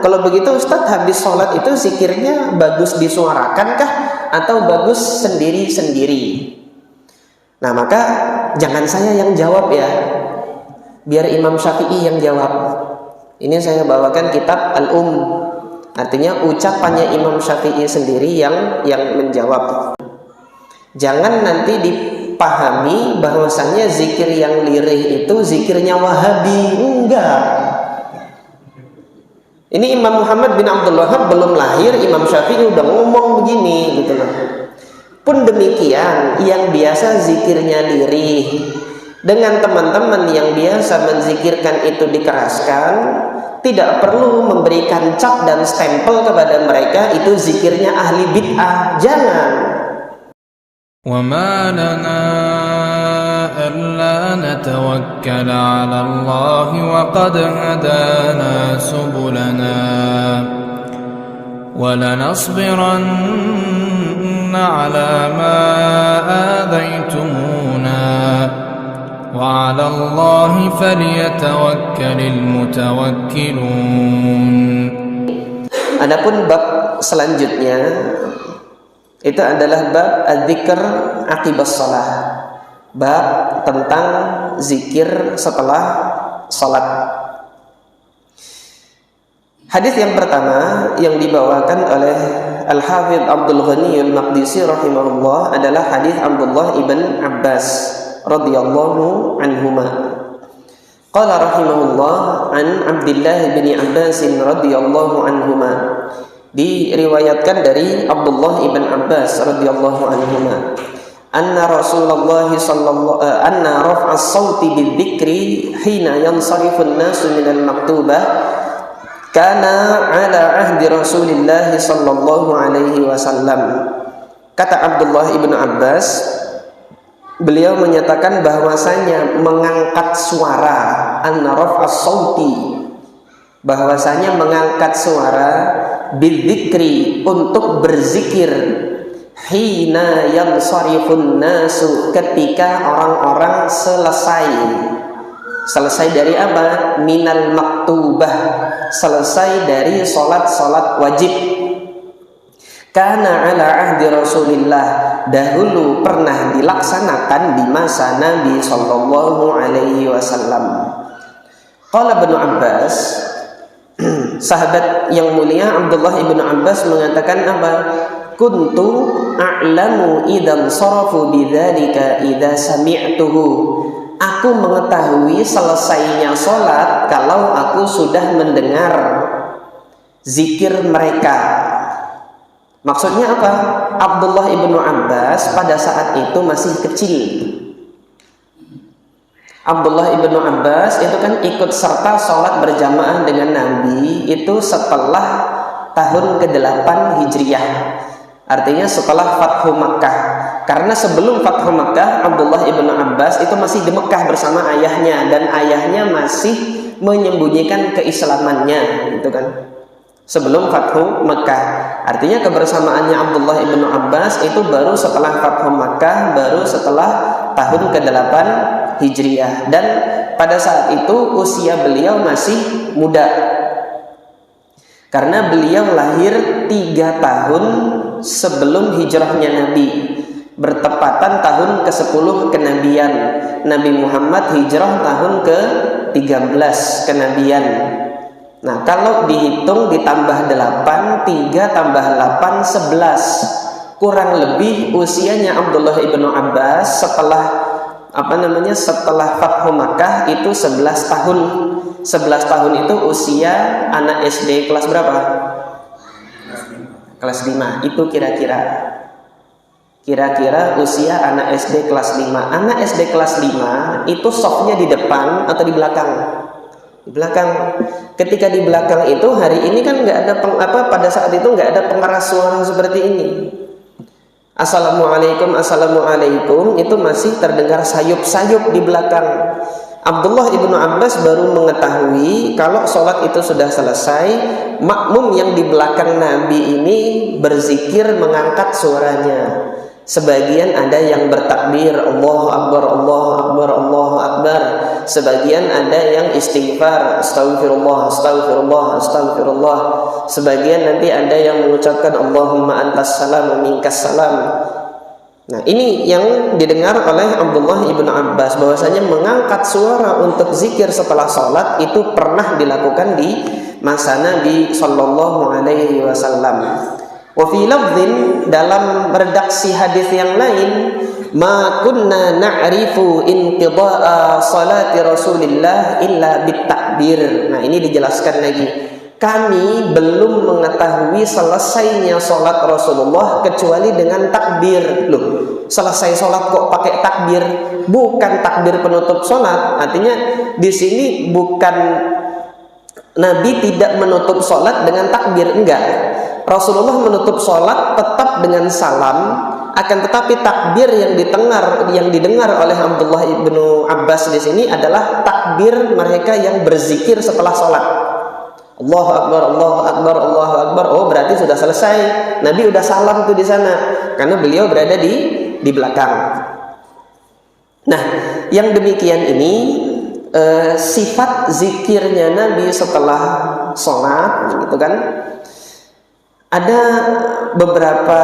kalau begitu Ustadz, habis sholat itu zikirnya bagus disuarakan kah atau bagus sendiri-sendiri? Nah, maka jangan saya yang jawab ya, biar Imam Syafi'i yang jawab. Ini saya bawakan kitab artinya ucapannya Imam Syafi'i sendiri yang menjawab. Jangan nanti dipahami bahwasannya zikir yang lirih itu zikirnya Wahabi. Enggak. Ini Imam Muhammad bin Abdul Wahab belum lahir, Imam Syafi'i udah ngomong begini gitu loh. Pun demikian, yang biasa zikirnya lirih dengan teman-teman yang biasa menzikirkan itu dikeraskan, tidak perlu memberikan cap dan stempel kepada mereka itu zikirnya ahli bid'ah. Jangan. وَمَا لَنَا أَلَّا نَتَوَكَّلَ عَلَى اللَّهِ وَقَدْ هَدَانَا سُبُلَنَا وَلَنَصْبِرَنَّ عَلَى مَا آذَيْتُمُونَا وَعَلَى اللَّهِ فَلْيَتَوَكَّلِ الْمُتَوَكِّلُونَ. Adapun bab selanjutnya itu adalah bab adzikr aqibas shalah, bab tentang zikir setelah salat. Hadis yang pertama yang dibawakan oleh Al-Hafidz Abdul Ghani Al-Maqdisi rahimahullah adalah hadis Abdullah ibn Abbas radhiyallahu anhuma. Qala rahimahullah an Abdullah bin Abbas radhiyallahu anhuma. Diriwayatkan dari Abdullah ibn Abbas radhiyallahu anhuma, anna Rasulullah sallallahu anna raf'a as-sauti bidzikri hina yansarifu an-nasu min al-maktubah kana ala ahdi Rasulillah sallallahu alaihi wasallam. Kata Abdullah ibn Abbas, beliau menyatakan bahwasanya mengangkat suara, anna raf'a as-sauti, bahwasanya mengangkat suara bidzikri untuk berzikir, hina yansarifun nasu, ketika orang-orang selesai dari apa? Minal maktubah, selesai dari salat wajib. Kana ala ahdi Rasulillah, dahulu pernah dilaksanakan di masa Nabi sallallahu alaihi wasallam. Qala Ibnu Abbas, sahabat yang mulia Abdullah ibn Abbas mengatakan apa? Kuntu a'lamu idan sarafu bidzalika idza sami'tuhu. Aku mengetahui selesainya salat kalau aku sudah mendengar zikir mereka. Maksudnya apa? Abdullah ibn Abbas pada saat itu masih kecil. Abdullah ibnu Abbas itu kan ikut serta sholat berjamaah dengan Nabi itu setelah tahun ke-8 Hijriah, artinya setelah Fathu Makkah. Karena sebelum Fathu Makkah, Abdullah ibnu Abbas itu masih di Mekah bersama ayahnya, dan ayahnya masih menyembunyikan keislamannya, gitu kan, sebelum Fathu Makkah. Artinya kebersamaannya Abdullah ibnu Abbas itu baru setelah Fathu Makkah, baru setelah tahun ke-8 Hijriah, dan pada saat itu usia beliau masih muda karena beliau lahir 3 tahun sebelum hijrahnya Nabi, bertepatan tahun ke-10 kenabian. Nabi Muhammad hijrah tahun ke-13 kenabian. Nah, kalau dihitung ditambah 8, 3 tambah 8 11, kurang lebih usianya Abdullah ibnu Abbas setelah setelah Fathu Makkah itu 11 tahun. 11 tahun itu usia anak SD kelas berapa? Kelas 5. Itu kira-kira usia anak SD kelas 5. Anak SD kelas 5 itu softnya di depan atau di belakang? Di belakang. Ketika di belakang itu, hari ini kan nggak ada pada saat itu nggak ada pengeras suara seperti ini. Assalamualaikum, assalamualaikum, itu masih terdengar sayup-sayup di belakang. Abdullah ibnu Abbas baru mengetahui kalau sholat itu sudah selesai, makmum yang di belakang Nabi ini berzikir mengangkat suaranya. Sebagian ada yang bertakbir Allahu Akbar, Allahu Akbar, Allahu Akbar. Sebagian ada yang istighfar, astagfirullah, astagfirullah, astagfirullah. Sebagian nanti ada yang mengucapkan Allahumma antas salam wa minkas salam. Nah, ini yang didengar oleh Abdullah ibnu Abbas, bahwasanya mengangkat suara untuk zikir setelah sholat itu pernah dilakukan di masa Nabi Sallallahu Alaihi Wasallam. Wa fi lafdhin, dalam redaksi hadis yang lain, ma kunna na'rifu inqida'a salati Rasulillah illa bitakbir. Nah, ini dijelaskan lagi. Kami belum mengetahui selesainya sholat Rasulullah kecuali dengan takbir. Loh, selesai sholat kok pakai takbir? Bukan takbir penutup sholat. Artinya di sini bukan Nabi tidak menutup sholat dengan takbir, enggak. Rasulullah menutup sholat tetap dengan salam, akan tetapi takbir yang didengar oleh Abdullah ibnu Abbas di sini adalah takbir mereka yang berzikir setelah sholat. Allahu Akbar, Allahu Akbar, Allahu Akbar. Oh, berarti sudah selesai. Nabi udah salam tuh di sana, karena beliau berada di belakang. Nah, yang demikian ini sifat zikirnya Nabi setelah sholat, gitu kan? Ada beberapa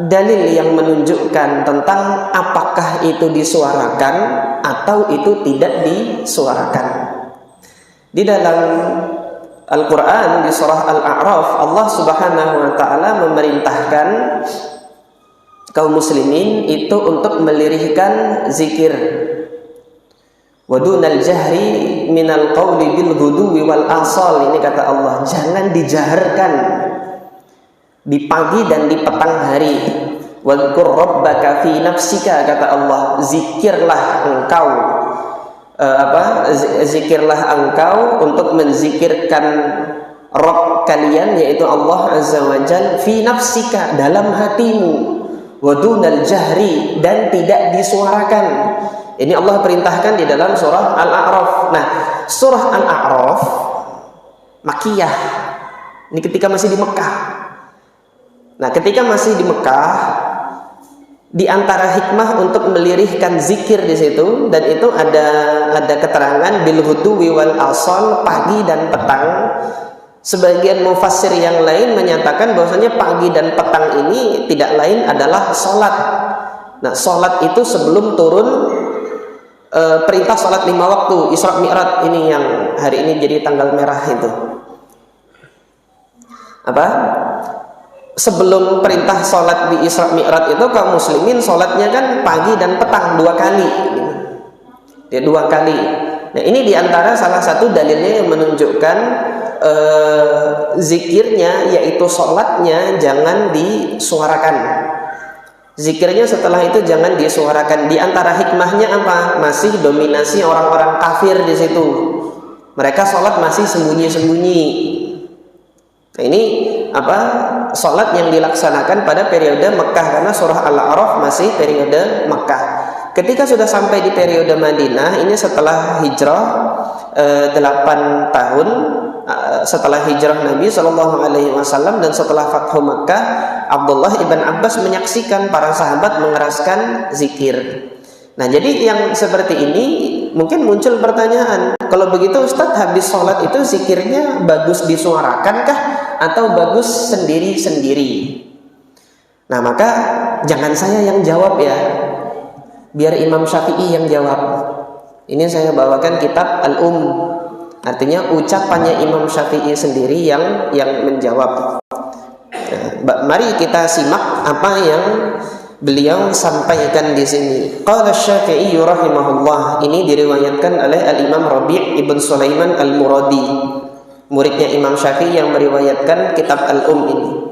dalil yang menunjukkan tentang apakah itu disuarakan atau itu tidak disuarakan. Di dalam Al-Quran di surah Al-A'raf, Allah Subhanahu wa ta'ala memerintahkan kaum muslimin itu untuk melirihkan zikir. Wadunal jahri minal qawli bil ghuduwi wal asal. Ini kata Allah, jangan dijaharkan di pagi dan di petang hari. Wadhkur rabbaka fi nafsika, kata Allah, zikirlah engkau zikirlah engkau untuk menzikirkan Rabb kalian, yaitu Allah Azza wa Jalla, fi nafsika, dalam hatimu, wadunal jahri, dan tidak disuarakan. Ini Allah perintahkan di dalam surah Al-A'raf. Nah, surah Al-A'raf Makkiyah. Ini ketika masih di Mekah. Nah, ketika masih di Mekah, di antara hikmah untuk melirihkan zikir di situ, dan itu ada keterangan bil ghudwi wal asal, pagi dan petang. Sebagian mufassir yang lain menyatakan bahwasanya pagi dan petang ini tidak lain adalah sholat. Nah, sholat itu sebelum turun perintah sholat 5 waktu Isra Mi'raj ini, yang hari ini jadi tanggal merah itu. Sebelum perintah sholat di Isra Mi'raj itu kaum muslimin sholatnya kan pagi dan petang 2 kali, ya, 2 kali. Nah, ini diantara salah satu dalilnya yang menunjukkan zikirnya, yaitu sholatnya jangan disuarakan. Zikirnya setelah itu jangan disuarakan. Di antara hikmahnya apa? Masih dominasi orang-orang kafir di situ. Mereka sholat masih sembunyi-sembunyi. Nah, ini sholat yang dilaksanakan pada periode Mekah, karena surah Al-A'raf masih periode Mekah. Ketika sudah sampai di periode Madinah, ini setelah hijrah 8 tahun setelah hijrah Nabi Shallallahu Alaihi Wasallam dan setelah Fathu Makkah, Abdullah ibn Abbas menyaksikan para sahabat mengeraskan zikir. Nah, jadi yang seperti ini mungkin muncul pertanyaan, kalau begitu Ustadz, habis sholat itu zikirnya bagus disuarakankah atau bagus sendiri-sendiri? Nah, maka jangan saya yang jawab ya, biar Imam Syafi'i yang jawab. Ini saya bawakan kitab artinya ucapannya Imam Syafi'i sendiri yang menjawab. Nah, mari kita simak apa yang beliau sampaikan di sini. Qala Syafi'i rahimahullah. Ini diriwayatkan oleh Al-Imam Rabi' ibn Sulaiman Al-Muradi, muridnya Imam Syafi'i yang meriwayatkan kitab ini.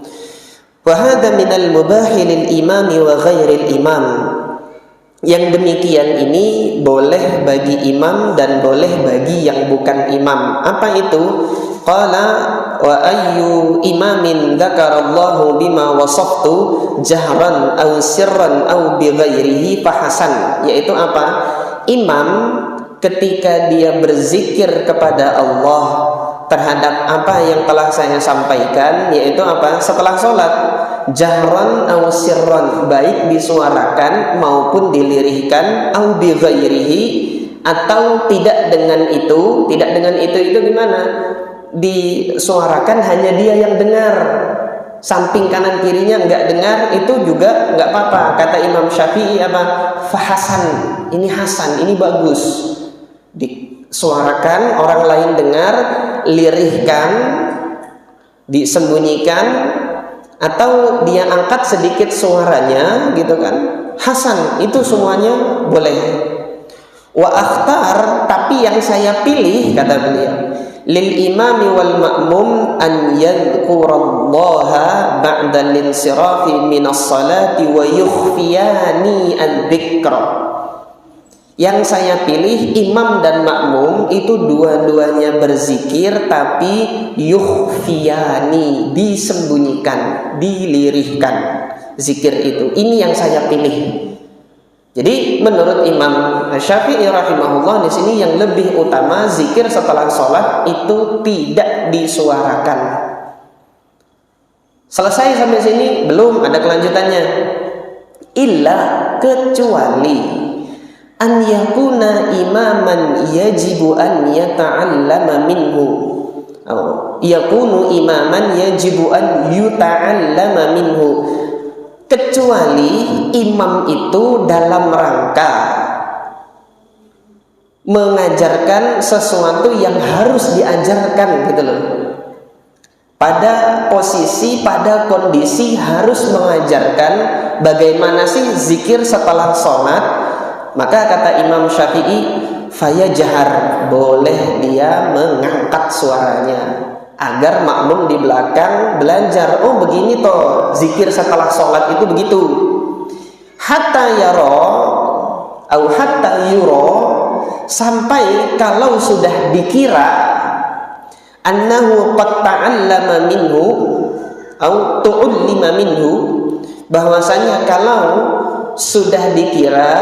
Wa hadza minal mubahi lil imami wa ghairil imam. Yang demikian ini boleh bagi imam dan boleh bagi yang bukan imam. Apa itu? Qala wa ayyu imamin dzakarallahu bima wasaftu jahran aw sirran aw bighairihi fahasan. Yaitu apa? Imam ketika dia berzikir kepada Allah terhadap apa yang telah saya sampaikan, yaitu apa? Setelah sholat, Jahran aw sirran, baik disuarakan maupun dilirihkan, au bi ghairihi, atau tidak dengan itu. Tidak dengan itu gimana? Disuarakan hanya dia yang dengar, samping kanan kirinya enggak dengar, itu juga enggak apa-apa. Kata Imam Syafi'i apa? Fahasan, ini hasan, ini bagus. Disuarakan, orang lain dengar, lirihkan, disembunyikan, atau dia angkat sedikit suaranya gitu kan, hasan, itu semuanya boleh. Wa akhtar, tapi yang saya pilih, kata beliau, lil imami wal ma'mum an yadhkurallaha ba'da linsirafi minas salati wa yukhfiyani ad-dzikra. Yang saya pilih, imam dan makmum itu dua-duanya berzikir, tapi yukhfiyani, disembunyikan, dilirihkan zikir itu. Ini yang saya pilih. Jadi menurut Imam Syafi'i rahimahullah, di sini yang lebih utama zikir setelah sholat itu tidak disuarakan. Selesai sampai sini, belum ada kelanjutannya. Illa, kecuali an yakuna imaman yajibu an yata'allama minhu, yakunu imaman yajibu an yuta'allama minhu, kecuali imam itu dalam rangka mengajarkan sesuatu yang harus diajarkan gitu loh, pada posisi, pada kondisi harus mengajarkan bagaimana sih zikir setelah sholat. Maka kata Imam Syafi'i, fayajhar, boleh dia mengangkat suaranya agar makmum di belakang belajar, oh begini toh zikir setelah sholat itu begitu. Hatta yaro atau hatta yuro, sampai kalau sudah dikira annahu qad ta'allama minhu atau tu'allima minhu, bahwasanya kalau sudah dikira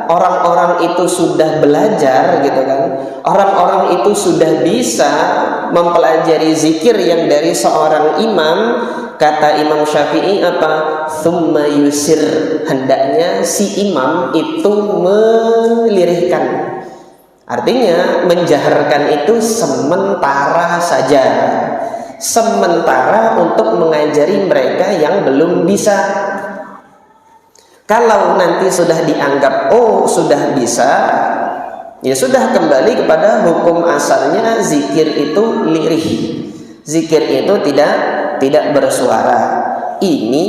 orang-orang itu sudah belajar gitu kan, orang-orang itu sudah bisa mempelajari zikir yang dari seorang imam, kata Imam Syafi'i apa? Tsumma yusir, hendaknya si imam itu melirihkan, artinya menjaharkan itu sementara saja, sementara untuk mengajari mereka yang belum bisa. Kalau nanti sudah dianggap oh sudah bisa, ya sudah, kembali kepada hukum asalnya, zikir itu lirih, zikir itu tidak bersuara. Ini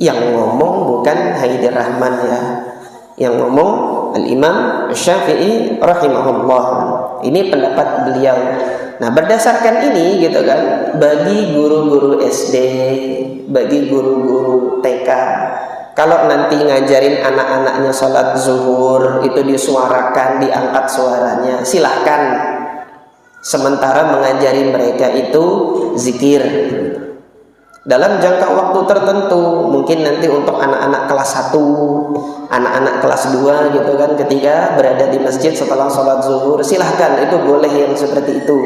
yang ngomong bukan Haidir Rahman ya, yang ngomong Al-Imam Syafi'i rahimahullah. Ini pendapat beliau. Nah, berdasarkan ini gitu kan, bagi guru-guru SD, bagi guru-guru TK, kalau nanti ngajarin anak-anaknya sholat zuhur itu disuarakan, diangkat suaranya, silahkan. Sementara mengajari mereka itu zikir dalam jangka waktu tertentu, mungkin nanti untuk anak-anak kelas 1, anak-anak kelas 2 gitu kan, ketika berada di masjid setelah sholat zuhur, silahkan, itu boleh yang seperti itu.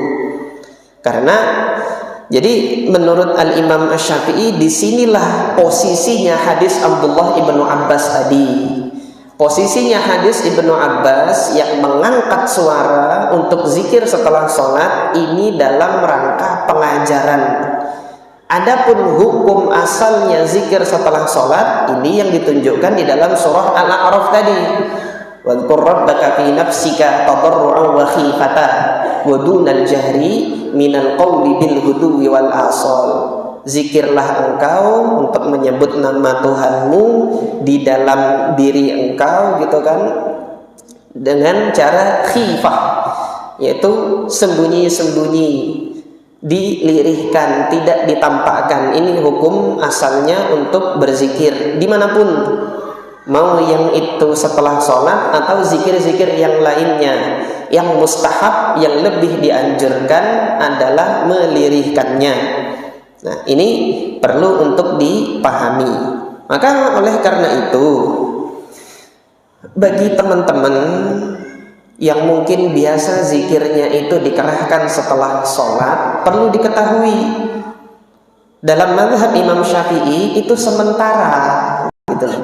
Karena jadi menurut Al-Imam Asy-Syafi'i, disinilah posisinya hadis Abdullah ibnu Abbas tadi. Posisinya hadis Ibnu Abbas yang mengangkat suara untuk zikir setelah sholat ini dalam rangka pengajaran. Adapun hukum asalnya zikir setelah sholat ini yang ditunjukkan di dalam surah Al-A'raf tadi. Wadhkur rabbaka fi nafsika tadarru'an wa khifatan wa dunal jahri minal qawli bil huduwi wal asal. Zikirlah engkau untuk menyebut nama Tuhanmu di dalam diri engkau gitu kan, dengan cara khifah, yaitu sembunyi-sembunyi, dilirihkan, tidak ditampakkan. Ini hukum asalnya untuk berzikir dimanapun, mau yang itu setelah sholat atau zikir-zikir yang lainnya. Yang mustahab, yang lebih dianjurkan adalah melirihkannya. Nah, ini perlu untuk dipahami. Maka oleh karena itu, bagi teman-teman yang mungkin biasa zikirnya itu dikerahkan setelah sholat, perlu diketahui dalam mazhab Imam Syafi'i itu sementara gitu loh.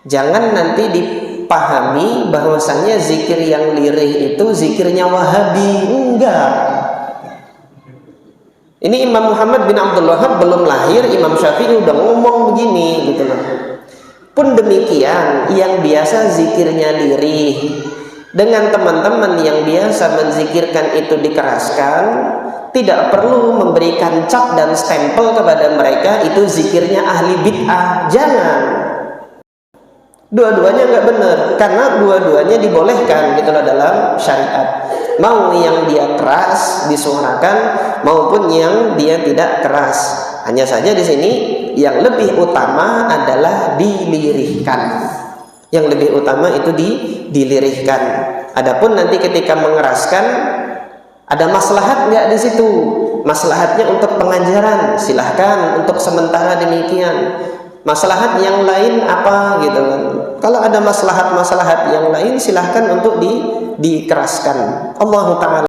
Jangan nanti dipahami bahwasannya zikir yang lirih itu zikirnya Wahabi. Enggak. Ini Imam Muhammad bin Abdul Wahab belum lahir, Imam Syafi'i udah ngomong begini gitu loh. Pun demikian, yang biasa zikirnya lirih dengan teman-teman yang biasa menzikirkan itu dikeraskan, tidak perlu memberikan cap dan stempel kepada mereka itu zikirnya ahli bid'ah. Jangan. Dua-duanya nggak benar, karena dua-duanya dibolehkan gitu loh dalam syariat. Mau yang dia keras disuarakan maupun yang dia tidak keras. Hanya saja di sini yang lebih utama adalah dilirihkan. Yang lebih utama itu dilirihkan. Adapun nanti ketika mengeraskan, ada maslahat nggak di situ? Maslahatnya untuk pengajaran, silahkan untuk sementara demikian. Maslahat yang lain apa gitu kan? Kalau ada maslahat yang lain silahkan untuk dikeraskan. Allahu ta'ala